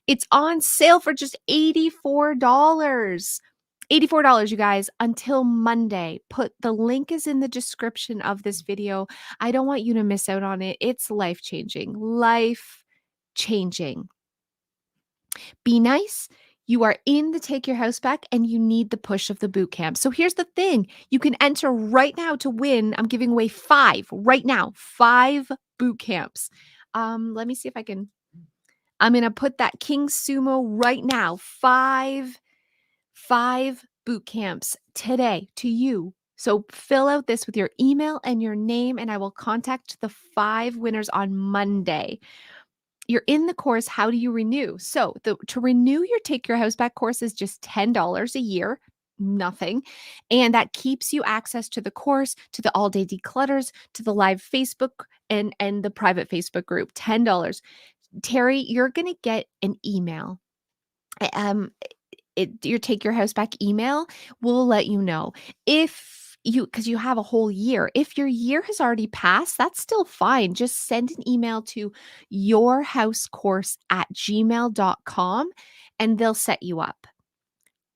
it's on sale for just $84. $84, you guys, until Monday. Put the link is in the description of this video. I don't want you to miss out on it. It's life changing. Life changing. Be nice. You are in the Take Your House Back and you need the push of the boot camp. So here's the thing. You can enter right now to win. I'm giving away 5 right now. 5 boot camps. Let me see if I can. I'm going to put that King Sumo right now. 5 boot camps today to you. So fill out this with your email and your name, and I will contact the 5 winners on Monday. You're in the course. How do you renew? So to renew your Take Your House Back course is just $10 a year, nothing. And that keeps you access to the course, to the all day declutters, to the live Facebook and the private Facebook group. $10. Terry, you're going to get an email. Your Take Your House Back email will let you know if because you have a whole year. If your year has already passed, that's still fine. Just send an email to yourhousecourse@gmail.com and they'll set you up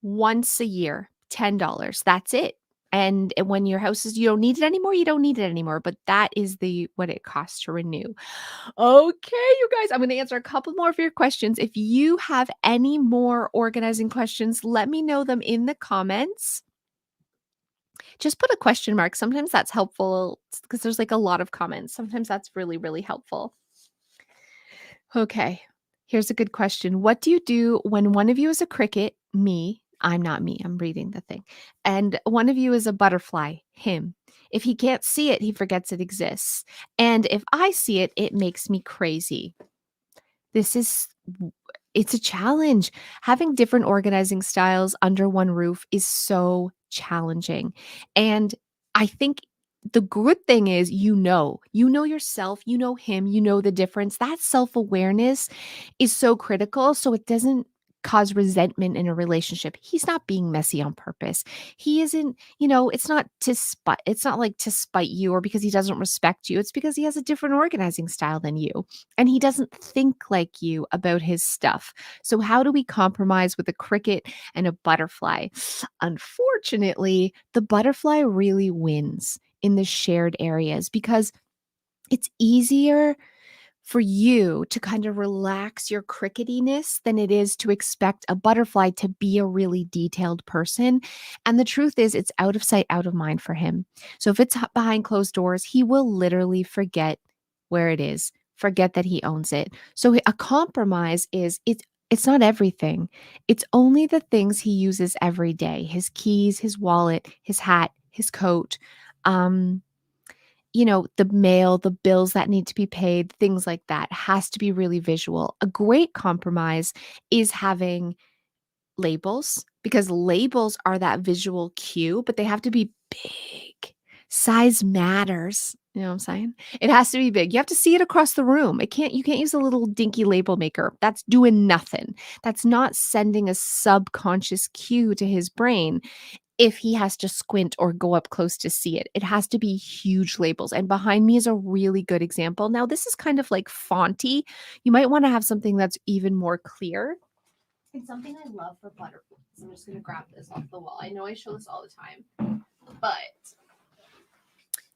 once a year, $10. That's it. And when your house is, you don't need it anymore, you don't need it anymore. But that is what it costs to renew. Okay, you guys, I'm going to answer a couple more of your questions. If you have any more organizing questions, let me know them in the comments. Just put a question mark. Sometimes that's helpful because there's like a lot of comments. Sometimes that's really, really helpful. Okay, here's a good question. What do you do when one of you is a cricket? Me. I'm not me. I'm reading the thing. And one of you is a butterfly? Him. If he can't see it, he forgets it exists. And if I see it, it makes me crazy. This is it's a challenge. Having different organizing styles under one roof is so challenging. And I think the good thing is you know yourself, you know him, you know the difference. That self-awareness is so critical so it doesn't cause resentment in a relationship. He's not being messy on purpose. He isn't, it's not like to spite you or because he doesn't respect you. It's because he has a different organizing style than you and he doesn't think like you about his stuff. So how do we compromise with a cricket and a butterfly? Unfortunately, the butterfly really wins in the shared areas because it's easier for you to kind of relax your cricketiness than it is to expect a butterfly to be a really detailed person. And the truth is, it's out of sight, out of mind for him. So if it's behind closed doors, he will literally forget where it is, forget that he owns it. So a compromise is it's not everything. It's only the things he uses every day, his keys, his wallet, his hat, his coat. Um, the mail, the bills that need to be paid, things like that has to be really visual. A great compromise is having labels because labels are that visual cue, but they have to be big. Size matters. You know what I'm saying? It has to be big. You have to see it across the room. You can't use a little dinky label maker. That's doing nothing. That's not sending a subconscious cue to his brain if he has to squint or go up close to see it. It has to be huge labels. And behind me is a really good example. Now, this is kind of like fonty. You might want to have something that's even more clear. And something I love for butterflies. I'm just going to grab this off the wall. I know I show this all the time, but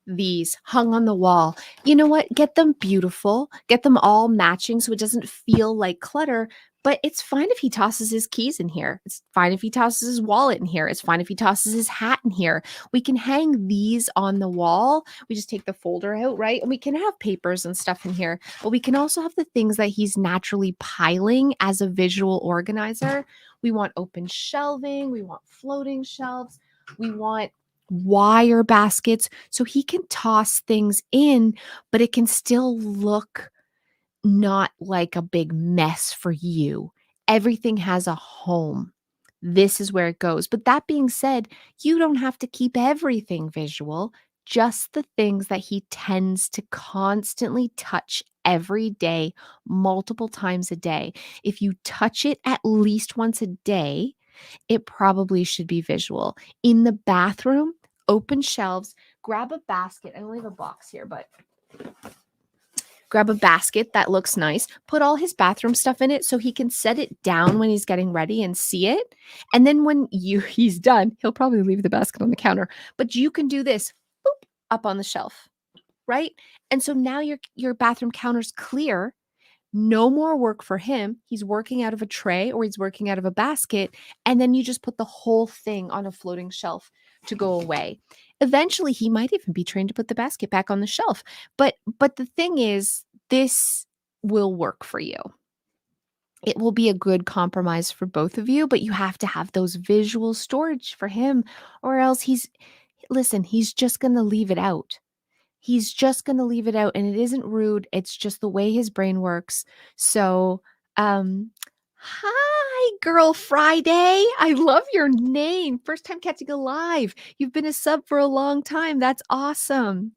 these hung on the wall. You know what? Get them beautiful, get them all matching so it doesn't feel like clutter. But it's fine if he tosses his keys in here. It's fine if he tosses his wallet in here. It's fine if he tosses his hat in here. We can hang these on the wall. We just take the folder out, right? And we can have papers and stuff in here. But we can also have the things that he's naturally piling as a visual organizer. We want open shelving. We want floating shelves. We want wire baskets so he can toss things in, but it can still look not like a big mess for you. Everything has a home. This is where it goes. But that being said, you don't have to keep everything visual, just the things that he tends to constantly touch every day, multiple times a day. If you touch it at least once a day, it probably should be visual. In the bathroom, open shelves, grab a basket. I only have a box here, but grab a basket that looks nice, put all his bathroom stuff in it so he can set it down when he's getting ready and see it. And then when he's done, he'll probably leave the basket on the counter, but you can do this, boop, up on the shelf, right? And so now your bathroom counter's clear. No more work for him. He's working out of a tray or he's working out of a basket. And then you just put the whole thing on a floating shelf to go away. Eventually, he might even be trained to put the basket back on the shelf. But the thing is, this will work for you. It will be a good compromise for both of you, but you have to have those visual storage for him, or else he's just going to leave it out. He's just gonna leave it out, and it isn't rude, it's just the way his brain works. So, um, hi, Girl Friday. I love your name. First time catching a live. You've been a sub for a long time. That's awesome.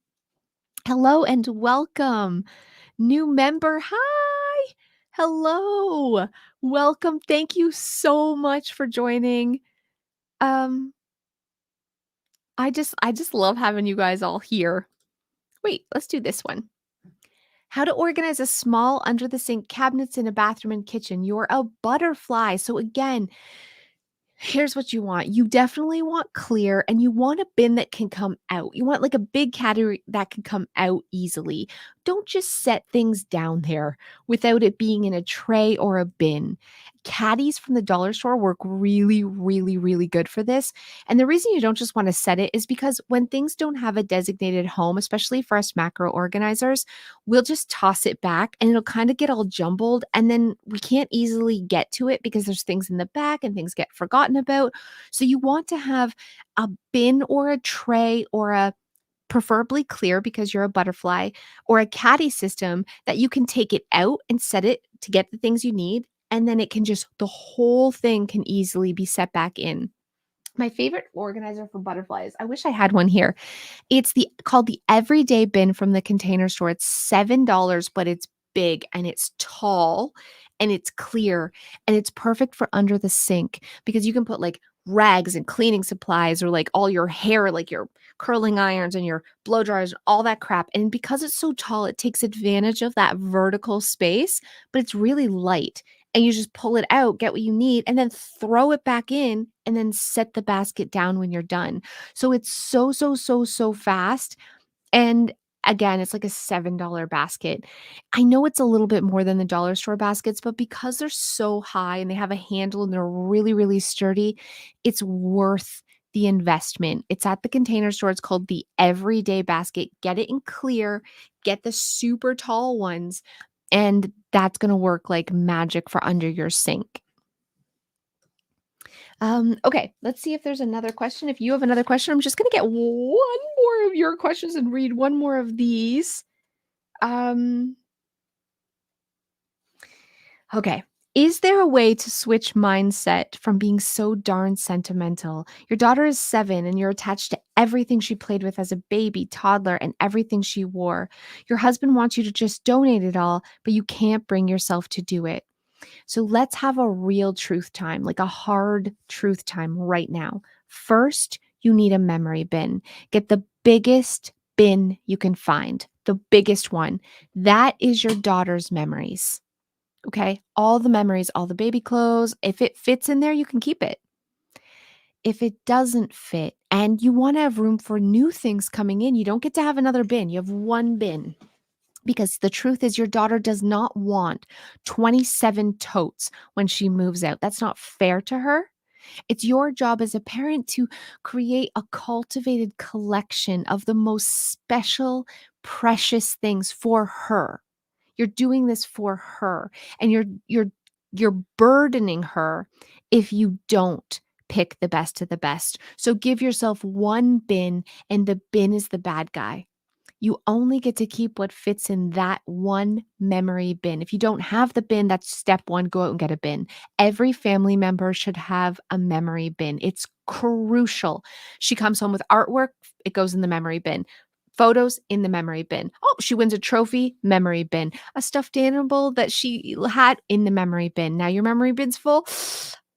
Hello and welcome. New member, hi. Hello. Welcome. Thank you so much for joining. Um, I just love having you guys all here. Wait, let's do this one. How to organize a small under the sink cabinets in a bathroom and kitchen. You're a butterfly. So, again, here's what you want. You definitely want clear and you want a bin that can come out. You want like a big category that can come out easily. Don't just set things down there without it being in a tray or a bin. Caddies from the dollar store work really, really, really good for this. And the reason you don't just want to set it is because when things don't have a designated home, especially for us macro organizers, we'll just toss it back and it'll kind of get all jumbled. And then we can't easily get to it because there's things in the back and things get forgotten about. So you want to have a bin or a tray or a preferably clear because you're a butterfly or a caddy system that you can take it out and set it to get the things you need. And then it can just, the whole thing can easily be set back in. My favorite organizer for butterflies, I wish I had one here. It's called the Everyday Bin from the Container Store. It's $7, but it's big and it's tall and it's clear and it's perfect for under the sink because you can put like rags and cleaning supplies or like all your hair, like your curling irons and your blow dryers, all that crap. And because it's so tall, it takes advantage of that vertical space, but it's really light. And you just pull it out, get what you need, and then throw it back in and then set the basket down when you're done. So it's so, so, so, so fast. And again, it's like a $7 basket. I know it's a little bit more than the dollar store baskets, but because they're so high and they have a handle and they're really, really sturdy, it's worth the investment. It's at the Container Store. It's called the Everyday Basket. Get it in clear, get the super tall ones, and that's going to work like magic for under your sink. Okay, let's see if there's another question. If you have another question, I'm just going to get one more of your questions and read one more of these. Um, okay. Is there a way to switch mindset from being so darn sentimental? Your daughter is 7 and you're attached to everything she played with as a baby, toddler, and everything she wore. Your husband wants you to just donate it all, but you can't bring yourself to do it. So let's have a real truth time, like a hard truth time right now. First, you need a memory bin. Get the biggest bin you can find, the biggest one. That is your daughter's memories. Okay. All the memories, all the baby clothes. If it fits in there, you can keep it. If it doesn't fit and you want to have room for new things coming in, you don't get to have another bin. You have one bin. Because the truth is, your daughter does not want 27 totes when she moves out. That's not fair to her. It's your job as a parent to create a cultivated collection of the most special, precious things for her. You're doing this for her, and you're burdening her if you don't pick the best of the best. So give yourself one bin, and the bin is the bad guy. You only get to keep what fits in that one memory bin. If you don't have the bin, that's step 1, go out and get a bin. Every family member should have a memory bin. It's crucial. She comes home with artwork, it goes in the memory bin. Photos in the memory bin. Oh, she wins a trophy, memory bin. A stuffed animal that she had in the memory bin. Now your memory bin's full.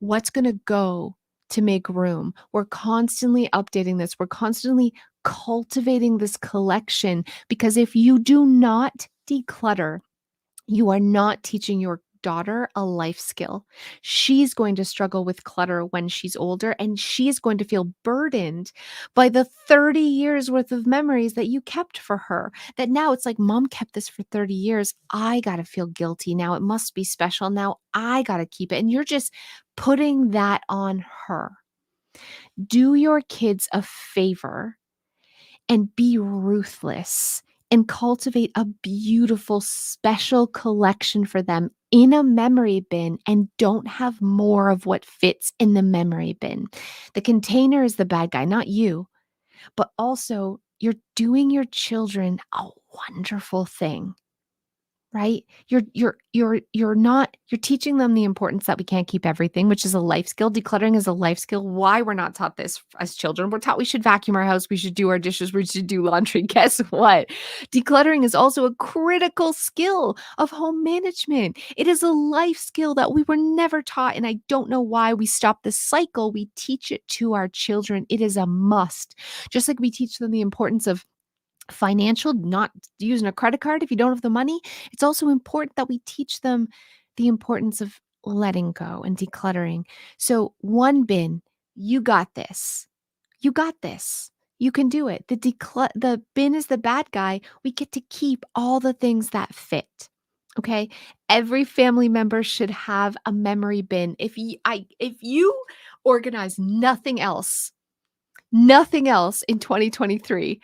What's going to go to make room? We're constantly updating this. We're constantly cultivating this collection because if you do not declutter, you are not teaching your daughter a life skill. She's going to struggle with clutter when she's older, and she's going to feel burdened by the 30 years worth of memories that you kept for her. That now it's like, mom kept this for 30 years. I got to feel guilty now. It must be special. Now I got to keep it. And you're just putting that on her. Do your kids a favor and be ruthless and cultivate a beautiful, special collection for them in a memory bin and don't have more of what fits in the memory bin. The container is the bad guy, not you, but also you're doing your children a wonderful thing. Right? You're teaching them the importance that we can't keep everything, which is a life skill. Decluttering is a life skill. Why we're not taught this as children? We're taught we should vacuum our house, we should do our dishes, we should do laundry. Guess what? Decluttering is also a critical skill of home management. It is a life skill that we were never taught, and I don't know why we stopped the cycle. We teach it to our children. It is a must. Just like we teach them the importance of financial, not using a credit card if you don't have the money. It's also important that we teach them the importance of letting go and decluttering. So, one bin, you got this. You got this. You can do it. The bin is the bad guy. We get to keep all the things that fit. Okay? Every family member should have a memory bin. If you organize nothing else in 2023,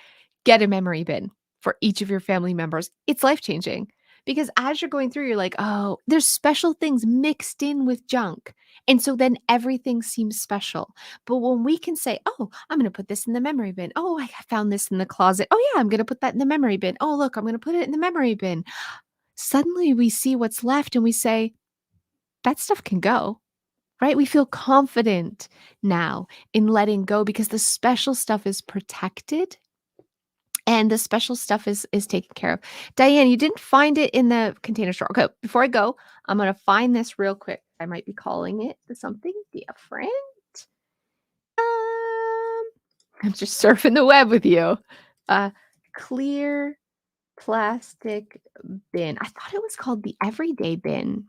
get a memory bin for each of your family members. It's life-changing because as you're going through, you're like, "Oh, there's special things mixed in with junk." And so then everything seems special. But when we can say, "Oh, I'm gonna put this in the memory bin. Oh, I found this in the closet. Oh, yeah, I'm gonna put that in the memory bin. Oh, look, I'm gonna put it in the memory bin." Suddenly we see what's left and we say, "That stuff can go." Right? We feel confident now in letting go because the special stuff is protected and the special stuff is taken care of. Diane, you didn't find it in the Container Store. Okay, before I go, I'm gonna find this real quick. I might be calling it something different. Um, I'm just surfing the web with you. Uh, clear plastic bin. I thought it was called the everyday bin.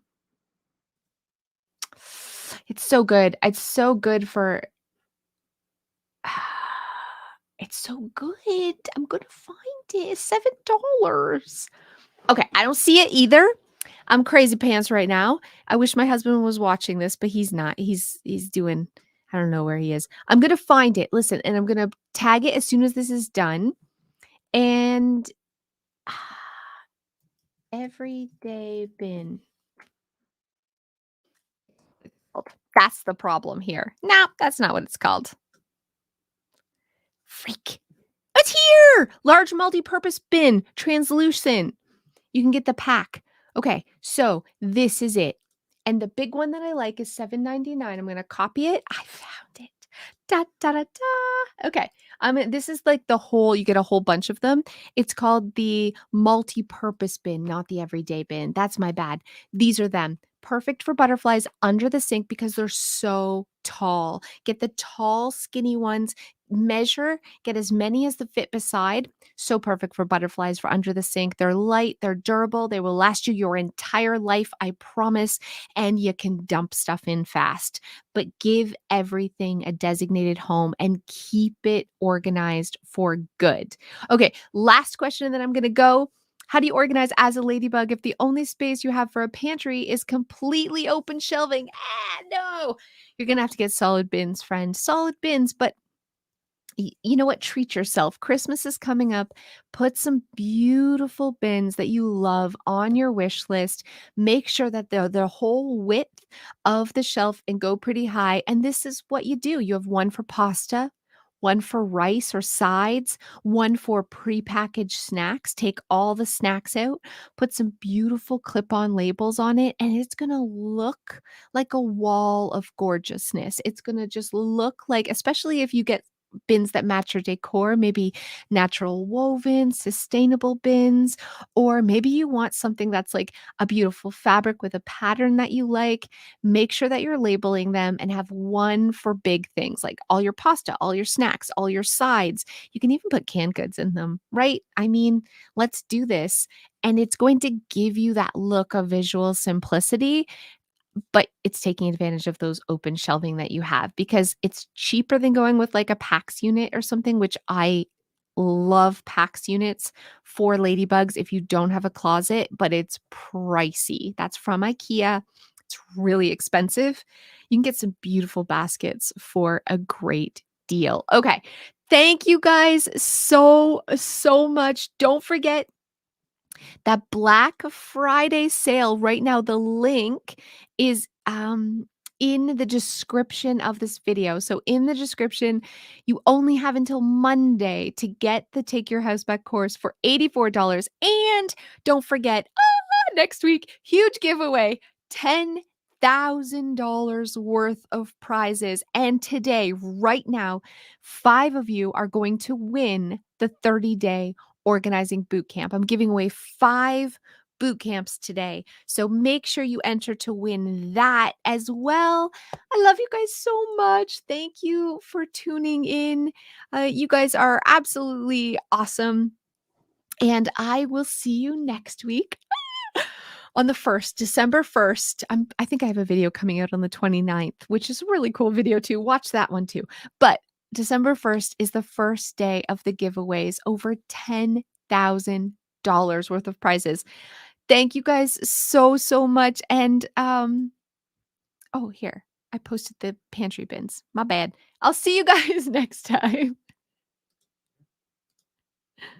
It's so good. It's so good for it's so good. I'm gonna find it. It's $7. Okay, I don't see it either. I'm crazy pants right now. I wish my husband was watching this, but he's not. He's doing I don't know where he is. I'm gonna find it. Listen, and I'm gonna tag it as soon as this is done. And everyday bin. That's the problem here. No, that's not what it's called. Freak. It's here! Large multi-purpose bin, translucent. You can get the pack. Okay, so this is it. And the big one that I like is $7.99. I'm gonna copy it. I found it. Da da da da. Okay. This is like you get a whole bunch of them. It's called the multi-purpose bin, not the everyday bin. That's my bad. These are them. Perfect for butterflies under the sink because they're so tall. Get the tall, skinny ones. Measure, get as many as the fit beside. So perfect for butterflies for under the sink. They're light, they're durable, they will last you your entire life, I promise, and you can dump stuff in fast. But give everything a designated home and keep it organized for good. Okay, last question, and then I'm going to go. How do you organize as a ladybug if the only space you have for a pantry is completely open shelving? No. You're going to have to get solid bins, friend. Solid bins, but you know what? Treat yourself. Christmas is coming up. Put some beautiful bins that you love on your wish list. Make sure that they're the whole width of the shelf and go pretty high. And this is what you do. You have one for pasta, one for rice or sides, one for prepackaged snacks. Take all the snacks out, put some beautiful clip-on labels on it, and it's gonna look like a wall of gorgeousness. It's gonna just look like, especially if you get bins that match your decor, maybe natural woven, sustainable bins, or maybe you want something that's like a beautiful fabric with a pattern that you like. Make sure that you're labeling them and have one for big things like all your pasta, all your snacks, all your sides. You can even put canned goods in them, right? I mean, let's do this. And it's going to give you that look of visual simplicity, but it's taking advantage of those open shelving that you have because it's cheaper than going with like a PAX unit or something, which I love PAX units for ladybugs if you don't have a closet, but it's pricey. That's from IKEA. It's really expensive. You can get some beautiful baskets for a great deal. Okay. Thank you guys so much. Don't forget that Black Friday sale right now, the link is, in the description of this video. So in the description, you only have until Monday to get the Take Your House Back course for $84. And don't forget, next week, huge giveaway, $10,000 worth of prizes. And today, right now, 5 of you are going to win the 30-day organizing boot camp. I'm giving away 5 boot camps today. So make sure you enter to win that as well. I love you guys so much. Thank you for tuning in. You guys are absolutely awesome. And I will see you next week on the 1st, December 1st. I think I have a video coming out on the 29th, which is a really cool video too. Watch that one too. But December 1st is the first day of the giveaways, over $10,000 worth of prizes. Thank you guys so much. And oh, here. I posted the pantry bins. My bad. I'll see you guys next time.